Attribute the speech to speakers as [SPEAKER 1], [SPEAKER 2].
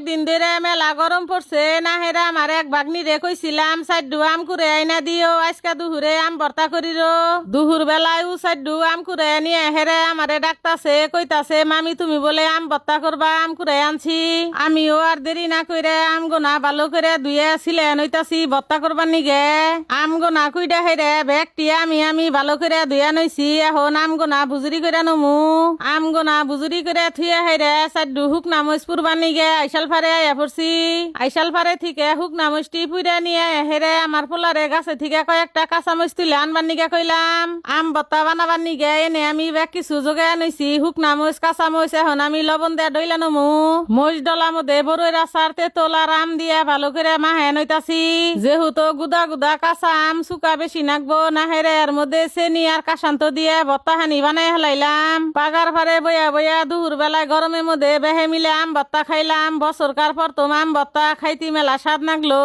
[SPEAKER 1] কয়েকদিন ধরে মেলা গরম পড়ছে না হেরা আমার এক বাগনি রে কইছিলাম সাইডু আম কুড়ে আইনা দিও আজকা দুহুরে আম ভর্তা করির দুহুর বেলায় সাইডু আম কুড়ে নিয়ে হেরে আমারে ডাকতাছে কইতাছে মামি তুমি বলে আম ভর্তা করবা আম কুড়ে আনছি আমিও আর দেরি না কইরে আম গোনা ভালো করে ধুয়ে ছিলেন হইতাছি ভর্তা করবার নিগে আম গোনা কুইডা হেরে ব্যাগটি আমি ভালো করে ধুয়ে নইছি এখন আম গোনা বুজুরি করে নমু আম গোনা বুজুরি করে থুয়ে হেরে সাইডু হুক নামজ পুরবার নিগে আইসাল ফারে আয়া পড়ছি আইসাল ফারে থেকে হুক নামজটি পুইরা নিয়ে হেরে আমার পোলারে গাছে থেকে কয়েকটা কাঁচামচ তুলে আনবার নিগে কইলাম আম ভর্তা বানাবার নিগে এনে আমি ব্যাগ কিছু যোগাই আনইছি হুক নামজ কাঁচামচ এখন আমি লবণ দিয়ে ডইলা নমু মরিচ ডলা মধ্যে বড়ইর আচার তেঁতুল আর আম দিয়ে ভালো করে মাহে নইতাছি যেহেতু গুদা গুদা কাঁচা আম শুকা বেশি নাকবো না হেরে এর মধ্যে চেনি আর কাঁচান্ত দিয়ে ভর্তা হানি বানাই হেলাইলাম পাগার ফারে বইয়া বইয়া দুপুর বেলায় গরমের মধ্যে বেহে মিলে আম ভর্তা খাইলাম বছরকার পর তো আম ভর্তা খাইতি মেলা স্বাদ নাগলো।